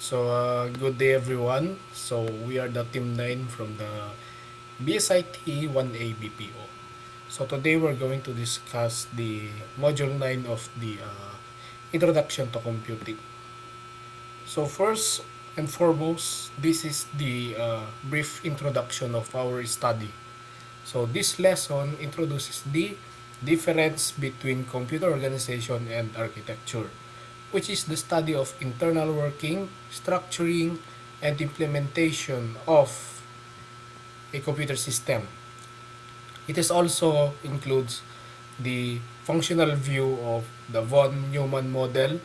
Good day everyone. So, we are the Team 9 from the BSIT 1A BPO. So, today we're going to discuss the Module 9 of the Introduction to Computing. So, first and foremost, this is the brief introduction of our study. So, this lesson introduces the difference between computer organization and architecture, which is the study of internal working, structuring, and implementation of a computer system. It is also includes the functional view of the von Neumann model,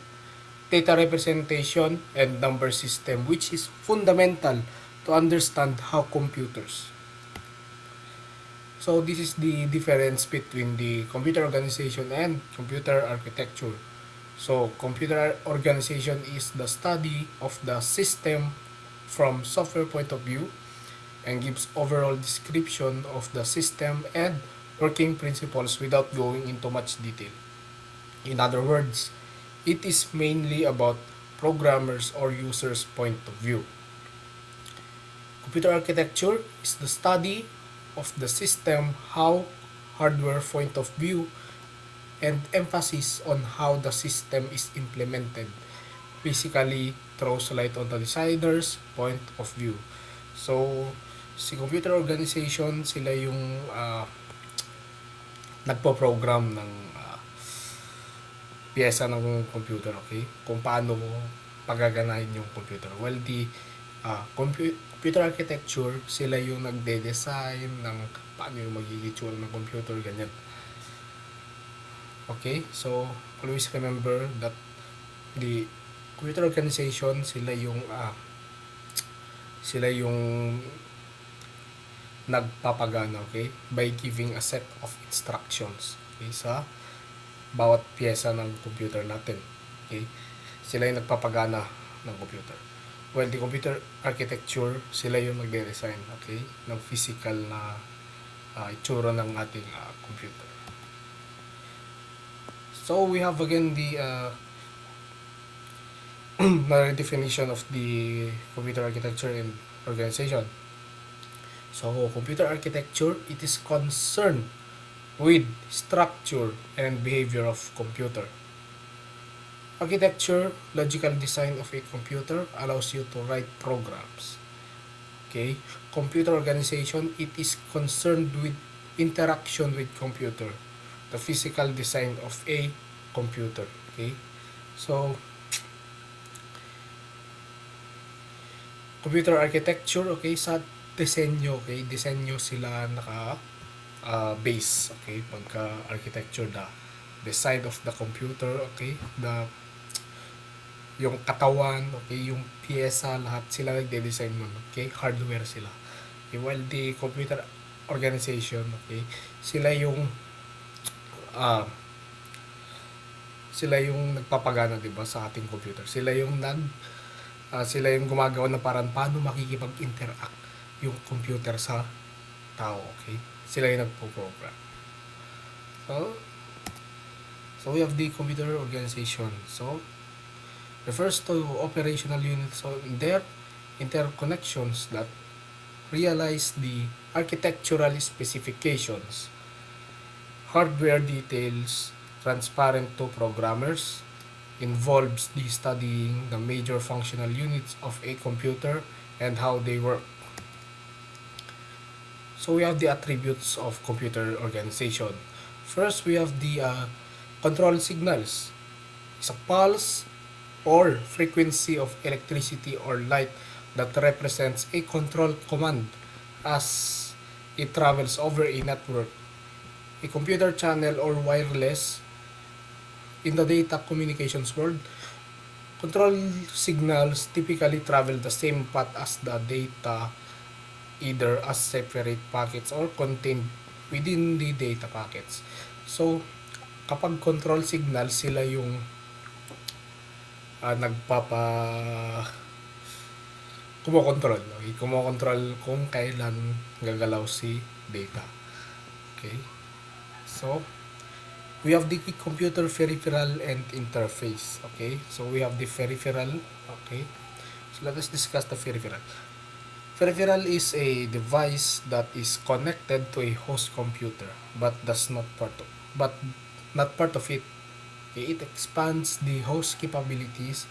data representation, and number system, which is fundamental to understand how computers. So this is the difference between the computer organization and computer architecture. So, computer organization is the study of the system from software point of view and gives overall description of the system and working principles without going into much detail. In other words, it is mainly about programmers or users' point of view. Computer architecture is the study of the system, how hardware point of view, and emphasis on how the system is implemented. Basically, throws light on the designer's point of view. So, si computer organization, sila yung nagpo-program ng piyesa ng computer, okay? Kung paano pagaganahin yung computer. Well, the computer architecture, sila yung nagde-design ng paano yung magiging itsura ng computer, ganyan. Okay, so always remember that the computer organization, sila yung nagpapagana, okay, by giving a set of instructions, okay, sa bawat pyesa ng computer natin. Okay, sila yung nagpapagana ng computer. Well, the computer architecture, sila yung magde-design, okay, ng physical na itsura ng ating computer. So we have again the definition of the computer architecture and organization. So computer architecture, it is concerned with structure and behavior of computer. Architecture, logical design of a computer allows you to write programs. Okay, computer organization, it is concerned with interaction with computer, the physical design of a computer. Okay, so computer architecture, okay, sa disenyo, okay, disenyo sila naka base, okay, pagka architecture, the design of the computer, okay, yung katawan, okay, yung pyesa, lahat sila nagde-design nun, okay, hardware sila. Okay, while the computer organization, okay, uh, sila yung nagpapagana, 'di ba, sa ating computer. Sila yung gumagawa ng parang paano makikipag-interact yung computer sa tao, okay? Sila yung nagpo-program. So, we have the computer organization. So, refers to operational units of their interconnections that realize the architectural specifications, hardware details, transparent to programmers, involves the studying the major functional units of a computer and how they work. So we have the attributes of computer organization. First, we have the control signals. It's a pulse or frequency of electricity or light that represents a control command as it travels over a network. A computer channel or wireless in the data communications world, control signals typically travel the same path as the data, either as separate packets or contained within the data packets. So, kapag control signal, sila yung kumokontrol. Okay? Kumokontrol kung kailan gagalaw si data. Okay? So, we have the computer peripheral and interface. Okay? So, we have the peripheral. Okay? So let us discuss the peripheral. Peripheral is a device that is connected to a host computer but does not part of, but not part of it. It expands the host capabilities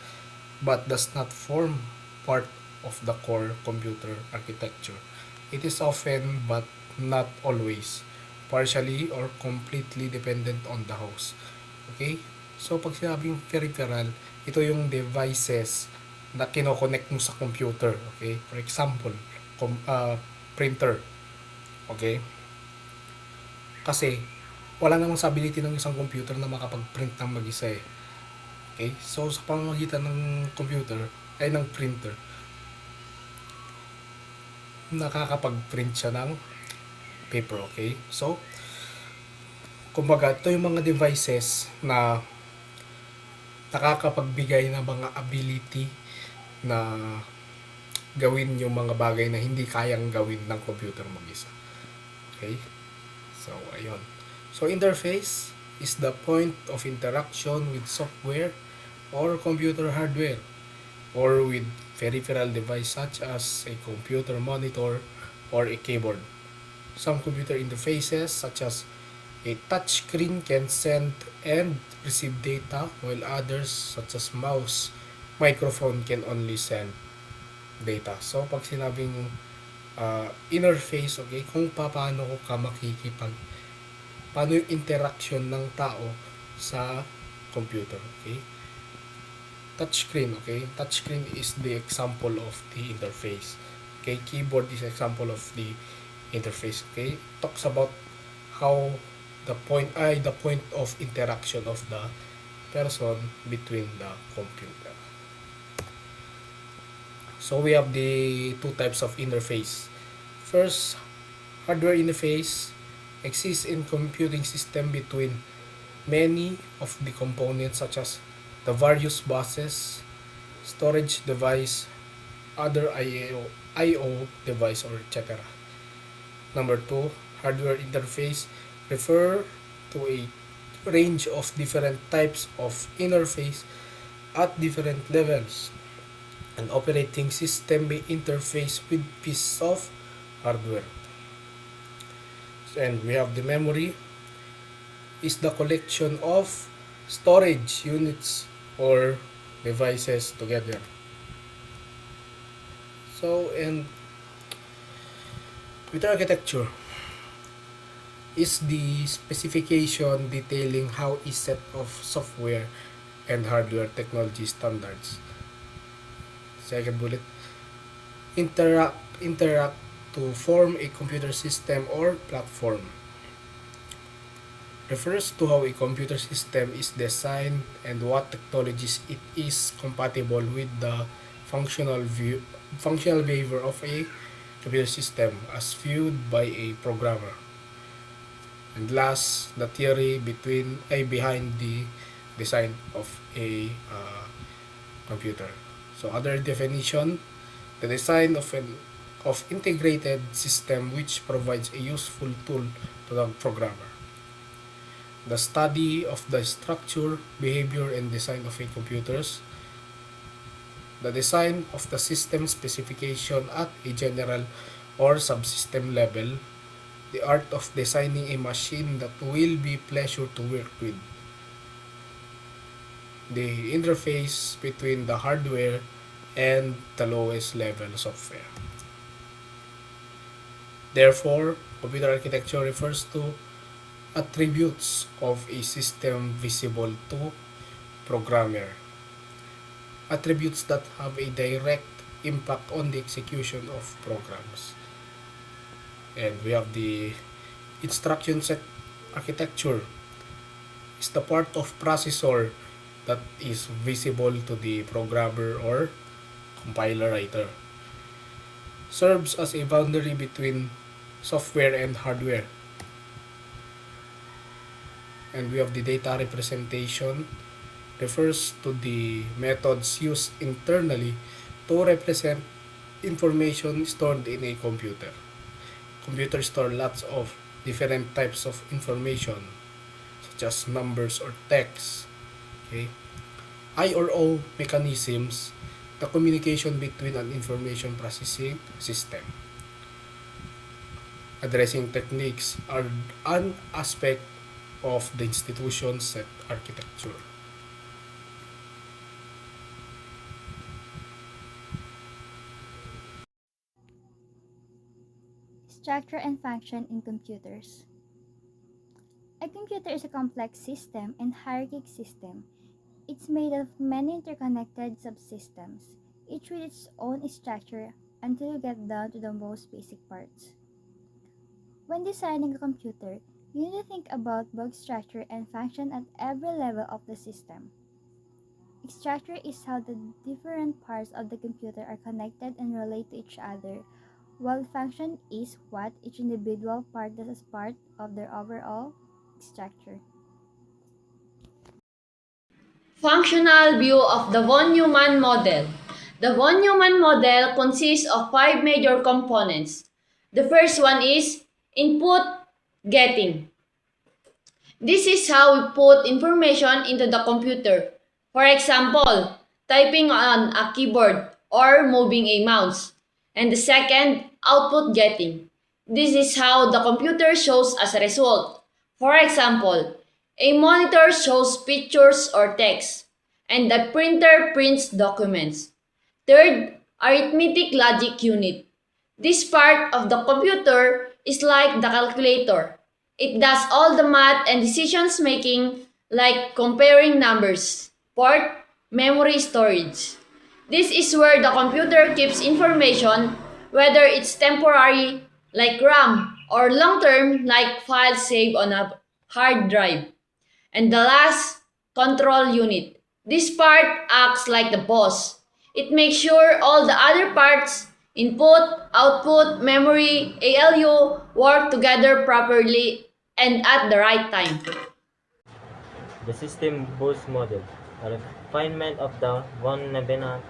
but does not form part of the core computer architecture. It is often, but not always, partially or completely dependent on the host. Okay? So, pag sinabing peripheral, ito yung devices na kinoconnect mo sa computer. Okay? For example, printer. Okay? Kasi, wala namang sa ability ng isang computer na makapag-print ng mag-isa eh. Okay? So, sa pamamagitan ng computer, ay ng printer, nakakapag-print siya ng paper. Okay? So, kumbaga, ito yung mga devices na nakakapagbigay ng mga ability na gawin yung mga bagay na hindi kayang gawin ng computer mag-isa. Okay? So, ayun. So, interface is the point of interaction with software or computer hardware or with peripheral device such as a computer monitor or a keyboard. Some computer interfaces such as a touchscreen can send and receive data while others such as mouse, microphone can only send data. So pag sinabing interface, okay, kung paano ka paano yung interaction ng tao sa computer, okay? Touchscreen, okay? Touchscreen is the example of the interface. Okay, keyboard is example of the interface, okay? Talks about how the point of interaction of the person between the computer. So we have the two types of interface. First, hardware interface exists in computing system between many of the components such as the various buses, storage device, other I/O device, or etc. Number two, hardware interface refer to a range of different types of interface at different levels. An operating system may interface with pieces of hardware. And we have the memory is the collection of storage units or devices together. So, and with architecture is the specification detailing how a set of software and hardware technology standards. Second bullet, interact to form a computer system or platform. Refers to how a computer system is designed and what technologies it is compatible with the functional behavior of a computer system as viewed by a programmer. And last, the theory behind the design of a computer. So other definition, the design of integrated system which provides a useful tool to the programmer. The study of the structure, behavior, and design of a computers. The design of the system specification at a general or subsystem level. The art of designing a machine that will be pleasure to work with. The interface between the hardware and the lowest level software. Therefore, computer architecture refers to attributes of a system visible to programmer. Attributes that have a direct impact on the execution of programs. And we have the instruction set architecture. Is the part of processor that is visible to the programmer or compiler writer. Serves as a boundary between software and hardware. And we have the data representation, refers to the methods used internally to represent information stored in a computer. Computers store lots of different types of information such as numbers or text. Okay? I or O mechanisms the communication between an information processing system. Addressing techniques are an aspect of the institution's set architecture. Structure and function in computers. A computer is a complex system and hierarchic system. It's made of many interconnected subsystems, each with its own structure until you get down to the most basic parts. When designing a computer, you need to think about both structure and function at every level of the system. Structure is how the different parts of the computer are connected and relate to each other, while function is what each individual part does as part of their overall structure. Functional view of the von Neumann model. The von Neumann model consists of five major components. The first one is input getting. This is how we put information into the computer. For example, typing on a keyboard or moving a mouse. And the second, output getting. This is how the computer shows as a result. For example, a monitor shows pictures or text, and the printer prints documents. Third, arithmetic logic unit. This part of the computer is like the calculator. It does all the math and decisions making like comparing numbers. Fourth, memory storage. This is where the computer keeps information, whether it's temporary like RAM or long term like files saved on a hard drive. And the last, control unit. This part acts like the boss. It makes sure all the other parts, input, output, memory, ALU, work together properly and at the right time. The system bus model. A refinement of the von Neumann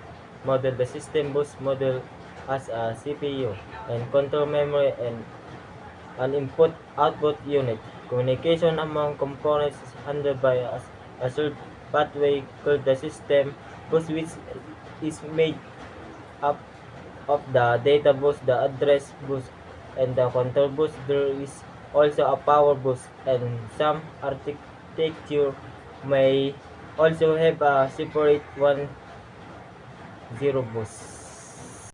model. The system bus model has a CPU and control memory and an input-output unit. Communication among components is handled by a shared pathway called the system bus, which is made up of the data bus, the address bus, and the control bus. There is also a power bus, and some architecture may also have a separate 1 0 bus.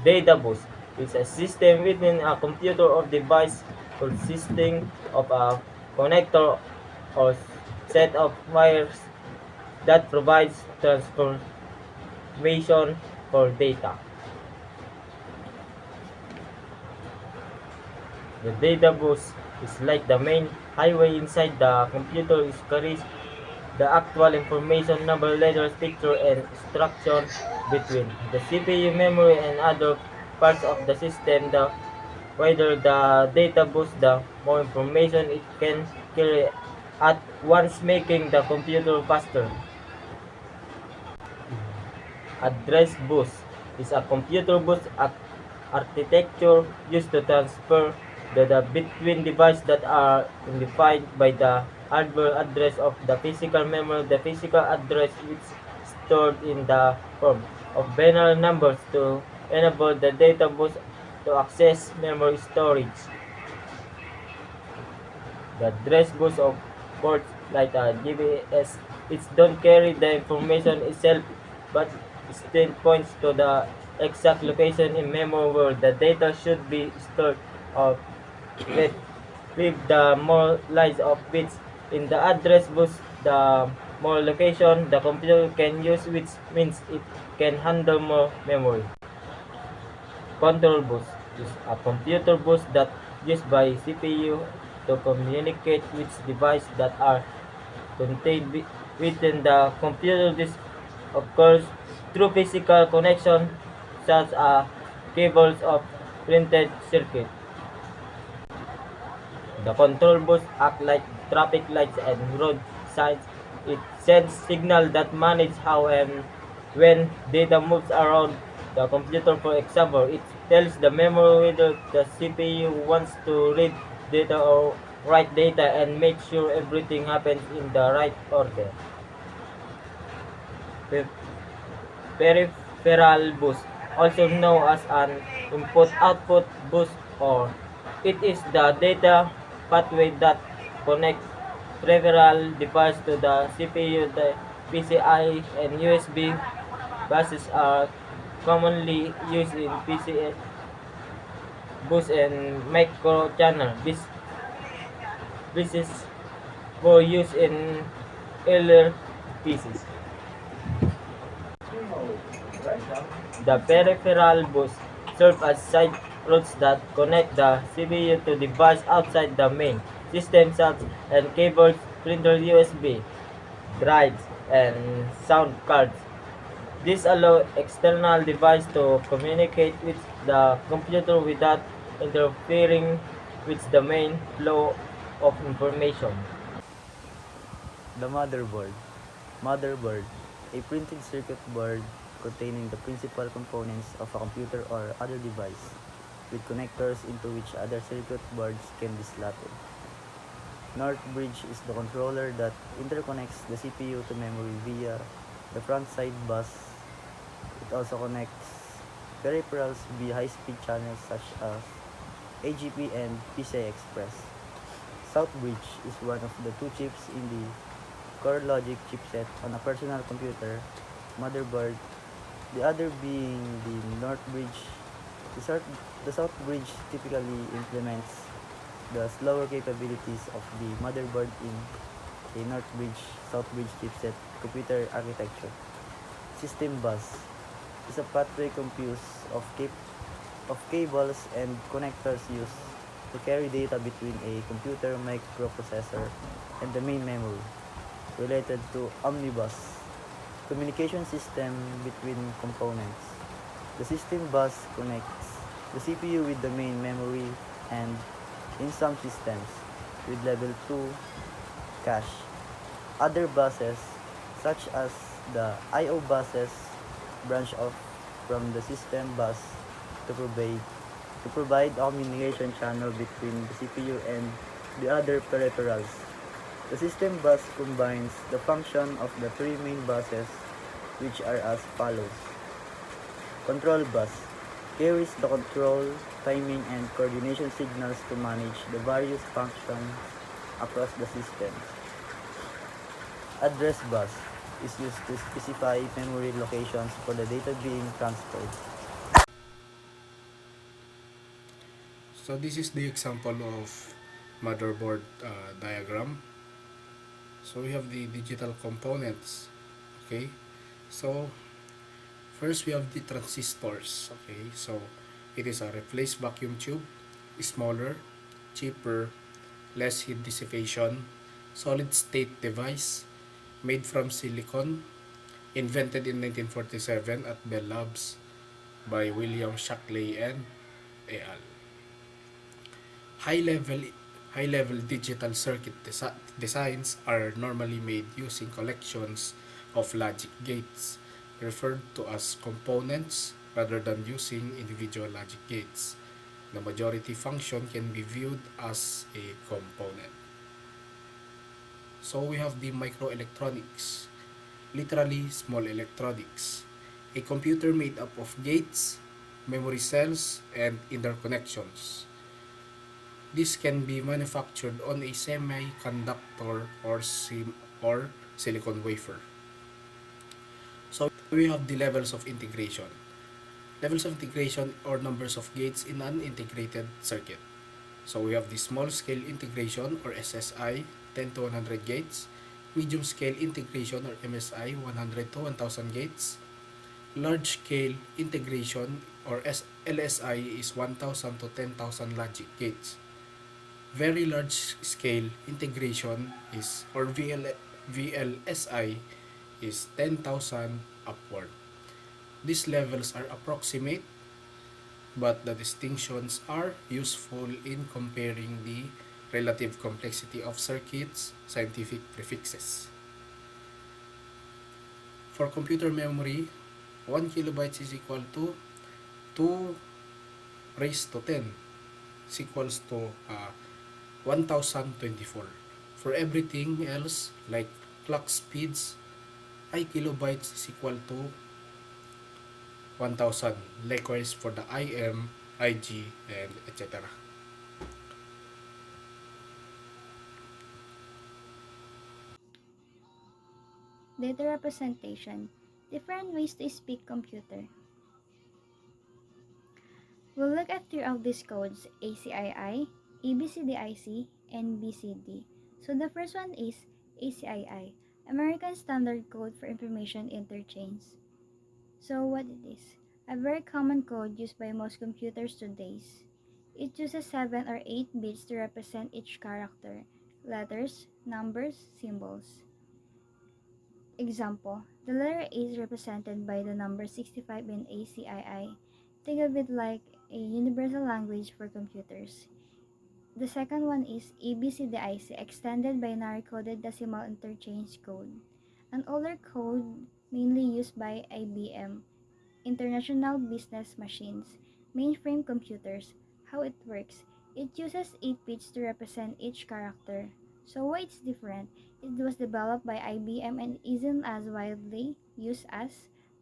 Data bus is a system within a computer or device consisting of a connector or set of wires that provides transformation for data. The data bus is like the main highway inside the computer. It carries the actual information, number, letters, picture, and instruction between the CPU, memory, and other parts of the system. The wider the data bus, the more information it can carry at once, making the computer faster. Address bus is a computer bus architecture used to transfer data between devices that are identified by the hardware address of the physical memory. The physical address is stored in the form of binary numbers to enable the data bus to access memory storage. The address bus of ports like a GPS, it don't carry the information itself, but instead points to the exact location in memory where the data should be stored. Or with the more lines of bits in the address bus, the more location the computer can use, which means it can handle more memory. Control bus is a computer bus that used by CPU to communicate with devices that are contained within the computer. This occurs through physical connection such as cables of printed circuit. The control bus act like traffic lights and road signs. It sends signal that manage how and when data moves around the computer. For example, it tells the memory whether the CPU wants to read data or write data, and make sure everything happens in the right order. peripheral bus, also known as an input-output bus, or it is the data pathway that connects peripheral device to the CPU. The PCI and USB buses are commonly used in PCI bus and microchannel buses were used in earlier PCs. The peripheral bus serve as side routes that connect the CPU to devices outside the main system such as keyboards, printer USB, drives, and sound cards. This allows external devices to communicate with the computer without interfering with the main flow of information. The motherboard. Motherboard, a printed circuit board containing the principal components of a computer or other device, with connectors into which other circuit boards can be slotted. North bridge is the controller that interconnects the CPU to memory via the front side bus. It also connects peripherals via high-speed channels such as AGP and PCI Express. South bridge is one of the two chips in the core logic chipset on a personal computer motherboard, the other being the North bridge. The South bridge typically implements the slower capabilities of the motherboard in a North bridge South bridge chipset computer architecture. System bus is a pathway composed of cables and connectors used to carry data between a computer microprocessor and the main memory, related to omnibus, communication system between components. The system bus connects the CPU with the main memory and, in some systems, with level 2 cache. Other buses, such as the I/O buses, branch off from the system bus to provide a communication channel between the CPU and the other peripherals. The system bus combines the function of the three main buses, which are as follows. Control bus carries the control, timing, and coordination signals to manage the various functions across the system. Address bus is used to specify memory locations for the data being transferred. So this is the example of motherboard diagram. So we have the digital components. Okay, so first we have the transistors. Okay, so it is a replaced vacuum tube, smaller, cheaper, less heat dissipation, solid state device, made from silicon, invented in 1947 at Bell Labs by William Shockley and al. High level high level digital circuit designs are normally made using collections of logic gates, referred to as components rather than using individual logic gates. The majority function can be viewed as a component. So we have the microelectronics, literally small electronics, a computer made up of gates, memory cells, and interconnections. This can be manufactured on a semiconductor or silicon wafer. So we have the levels of integration. Levels of integration or numbers of gates in an integrated circuit. So we have the small scale integration or SSI, 10 to 100 gates, medium scale integration or MSI, 100 to 1000 gates, large scale integration or LSI is 1000 to 10,000 logic gates. Very large scale integration is or VLSI is 10,000 upward. These levels are approximate, but the distinctions are useful in comparing the relative complexity of circuits, scientific prefixes. For computer memory, 1 kilobyte is equal to 2 raised to 10 is equals to 1024. For everything else, like clock speeds, I kilobytes is equal to 1000. Likewise for the IM, IG, and etc. Data representation. Different ways to speak computer. We'll look at three of these codes, ACII, ABCDIC, and BCD. So the first one is ACII, American Standard Code for Information Interchange. So what it is? A very common code used by most computers today. It uses 7 or 8 bits to represent each character, letters, numbers, symbols. Example, the letter A is represented by the number 65 in ACII. Think of it like a universal language for computers. The second one is ABCDIC, Extended Binary Coded Decimal Interchange Code, an older code mainly used by IBM, International Business Machines, mainframe computers. How it works, it uses 8 bits to represent each character. So why it's different? It was developed by IBM and isn't as widely used as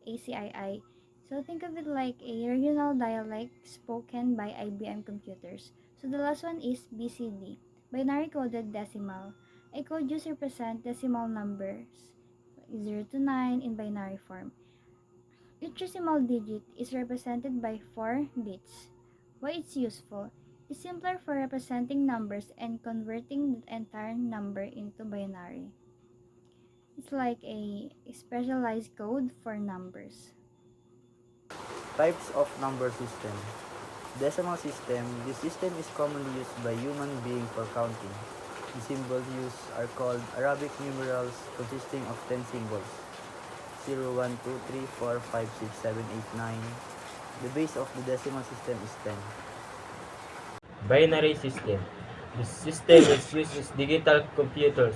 ACII. So think of it like a regional dialect spoken by IBM computers. So the last one is BCD, binary coded decimal. A code used to represent decimal numbers 0 to 9 in binary form. Each decimal digit is represented by 4 bits. Why it's useful? It's simpler for representing numbers and converting the entire number into binary. It's like a specialized code for numbers. Types of number system. Decimal system. This system is commonly used by human beings for counting. The symbols used are called Arabic numerals consisting of 10 symbols. 0, 1, 2, 3, 4, 5, 6, 7, 8, 9. The base of the decimal system is 10. Binary system. This system is used in digital computers.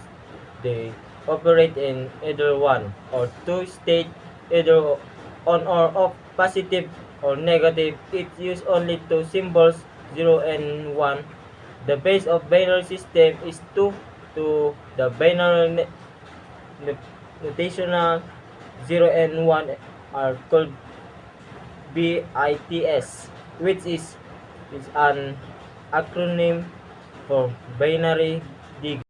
They operate in either one or two state, either on or off, positive or negative. It uses only two symbols, 0 and 1. The base of binary system is 2 to the binary notational 0 and 1 are called BITS, which is an acronym for binary digit.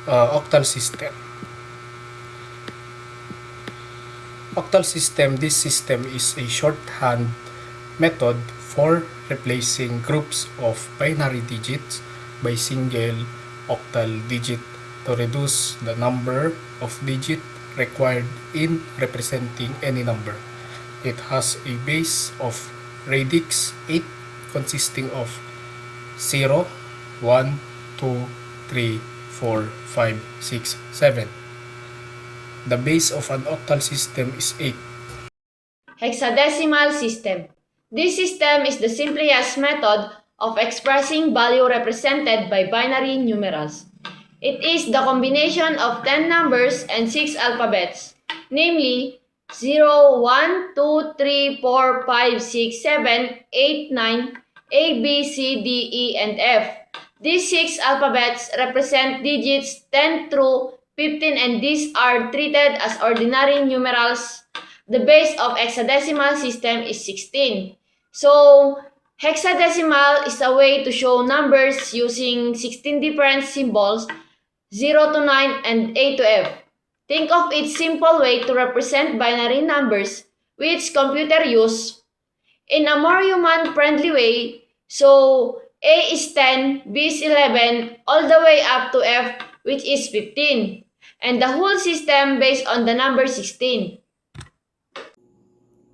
Octal system. Octal system, this system is a shorthand method for replacing groups of binary digits by single octal digit to reduce the number of digits required in representing any number. It has a base of radix 8 consisting of 0, 1, 2, 3, 4, 5, 6, 7. The base of an octal system is 8. Hexadecimal system. This system is the simplest method of expressing value represented by binary numerals. It is the combination of 10 numbers and 6 alphabets, namely 0, 1, 2, 3, 4, 5, 6, 7, 8, 9, A, B, C, D, E, and F. These 6 alphabets represent digits 10 through 15 and these are treated as ordinary numerals. The base of hexadecimal system is 16. So, hexadecimal is a way to show numbers using 16 different symbols, 0 to 9 and A to F. Think of its simple way to represent binary numbers which computer use in a more human-friendly way. So, A is 10, B is 11, all the way up to F, which is 15. And the whole system based on the number 16.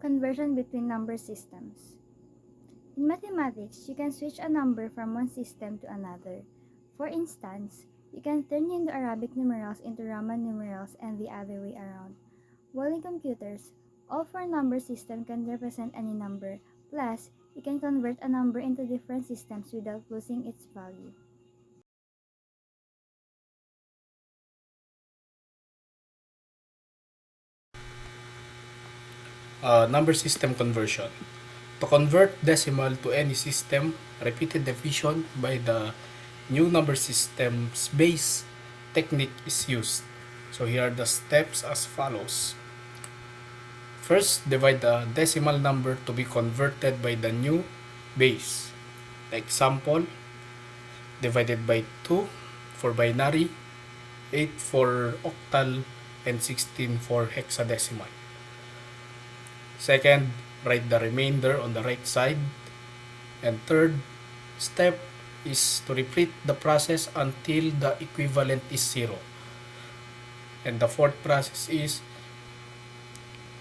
Conversion between number systems. In mathematics, you can switch a number from one system to another. For instance, you can turn Hindu Arabic numerals into Roman numerals and the other way around. While in computers, all four number systems can represent any number. Plus, you can convert a number into different systems without losing its value. Number system conversion. To convert decimal to any system, repeated division by the new number system's base technique is used. So here are the steps as follows. First, divide the decimal number to be converted by the new base. Example, divided by 2 for binary, 8 for octal, and 16 for hexadecimal. Second, write the remainder on the right side. And third step is to repeat the process until the equivalent is 0. And the fourth process is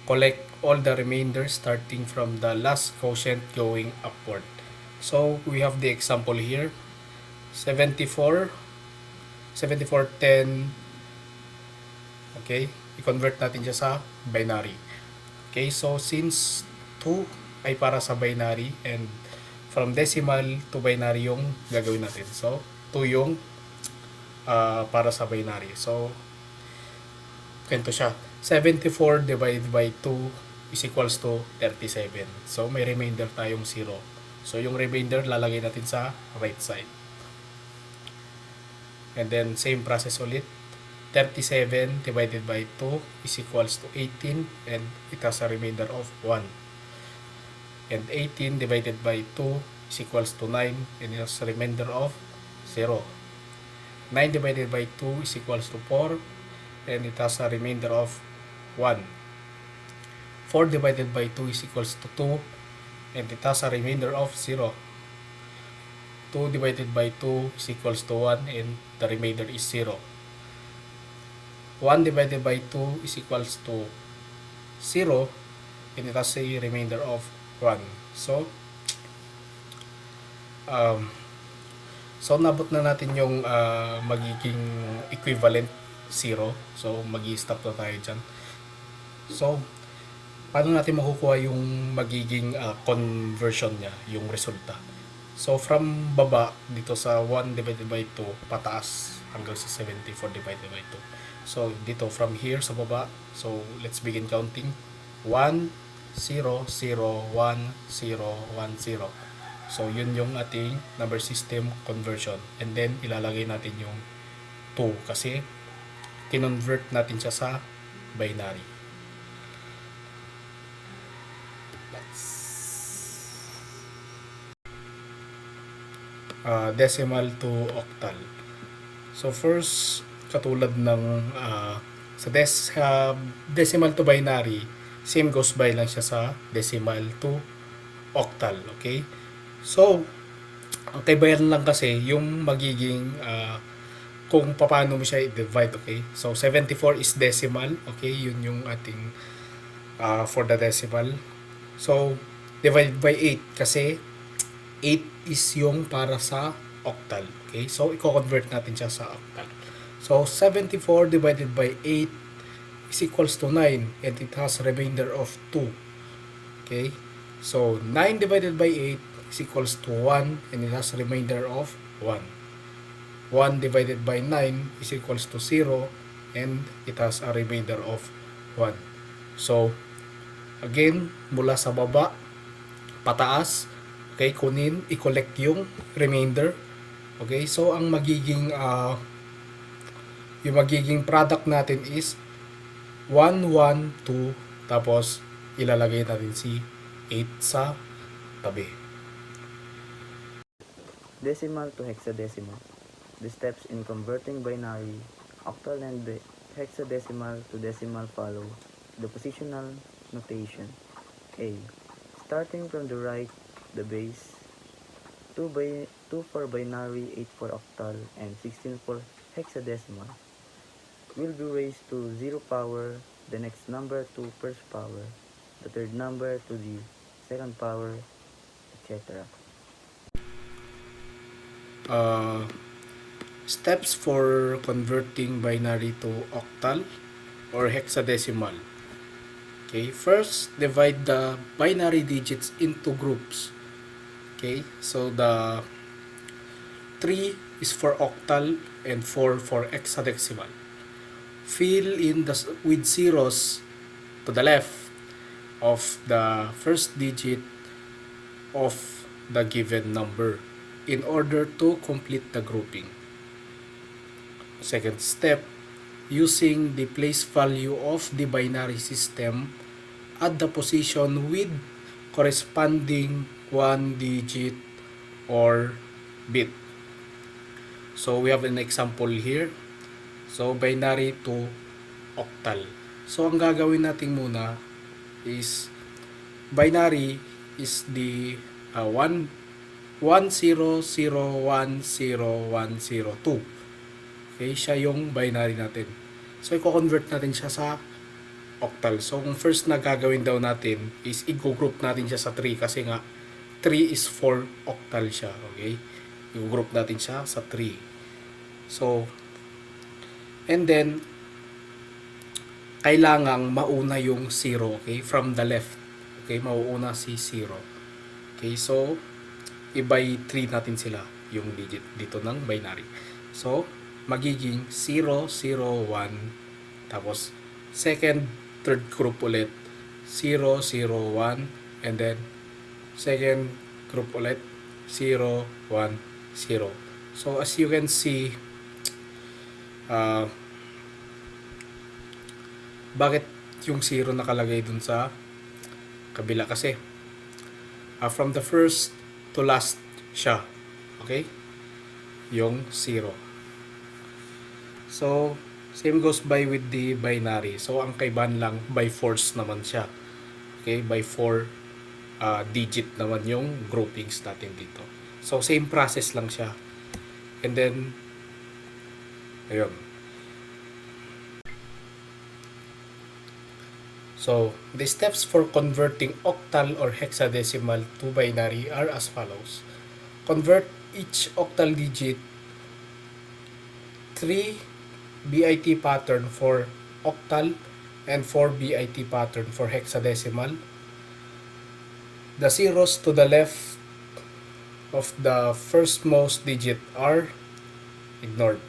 collect all the remainders starting from the last quotient going upward. So we have the example here, 74, 7410. Okay, i-convert natin siya sa binary. Okay, so since 2 ay para sa binary and from decimal to binary yung gagawin natin. So 2 yung para sa binary. So ganito siya, 74 divided by 2 is equals to 37. So may remainder tayong 0. So yung remainder lalagay natin sa right side. And then same process ulit, 37 divided by 2 is equals to 18 and it has a remainder of 1. And 18 divided by 2 is equals to 9 and it has a remainder of 0. 9 divided by 2 is equals to 4 and it has a remainder of 1. 4 divided by 2 is equals to 2 and it has a remainder of 0. 2 divided by 2 is equals to 1 and the remainder is 0. 1 divided by 2 is equals to 0 and it has a remainder of 1. So nabot na natin yung magiging equivalent 0. So magi-stop na tayo dyan. So paano natin makukuha yung magiging conversion niya, yung resulta? So from baba dito sa 1 divided by 2 pataas hanggang sa 74 divided by 2. So dito from here sa baba, so let's begin counting. 1 0 0 1 0 1 0. So yun yung ating number system conversion. And then ilalagay natin yung 2 kasi kinonvert natin siya sa binary. Decimal to octal. So first, katulad ng sa decimal to binary, same goes by lang siya sa decimal to octal. Okay? So, ang kaibayan lang kasi yung magiging kung paano mo siya i-divide. Okay? So 74 is decimal. Okay? Yun yung ating for the decimal. So divided by 8 kasi 8 is yung para sa octal. Okay? So, i-convert natin siya sa octal. So, 74 divided by 8 is equals to 9 and it has remainder of 2. Okay? So, 9 divided by 8 is equals to 1 and it has remainder of 1. 1 divided by 9 is equals to 0 and it has a remainder of 1. So, again, mula sa baba, pataas, okay, kunin, i-collect yung remainder. Okay, so ang magiging yung magiging product natin is 1 1 2 tapos ilalagay natin si 8 sa tabi. Decimal to hexadecimal. The steps in converting binary, octal and hexadecimal to decimal follow the positional notation. A. Starting from the right, the base 2 for binary, 8 for octal, and 16 for hexadecimal will be raised to 0 power, the next number to first power, the third number to the second power, etc. Steps for converting binary to octal or hexadecimal. Okay, first divide the binary digits into groups. Okay, so the 3 is for octal and 4 for hexadecimal. Fill in with zeros to the left of the first digit of the given number in order to complete the grouping. Second step, using the place value of the binary system add the position with corresponding one digit or bit. So we have an example here. So binary to octal. So ang gagawin natin muna is binary is the 100101002. Okay, siya yung binary natin. So i-convert natin siya sa octal. So kung first na gagawin daw natin is i-group natin siya sa 3 kasi nga 3 is 4 octal siya. Okay, i-group natin siya sa 3. So and then kailangang mauna yung 0, okay, from the left. Okay, mauuna si 0. Okay, so i-by 3 natin sila yung digit dito ng binary. So magiging 0, 0, 1, tapos second, third group ulit 0, 0, 1, and then second group ulit 0, 1, 0. So as you can see, bakit yung 0 nakalagay dun sa kabila? Kasi from the first to last siya, okay, yung 0. So same goes by with the binary. So ang kaibahan lang, by force naman siya. Okay, by 4 digit naman yung groupings natin dito. So same process lang siya. And then ayun. So the steps for converting octal or hexadecimal to binary are as follows. Convert each octal digit 3 BIT pattern for octal and 4 BIT pattern for hexadecimal. The zeros to the left of the firstmost digit are ignored.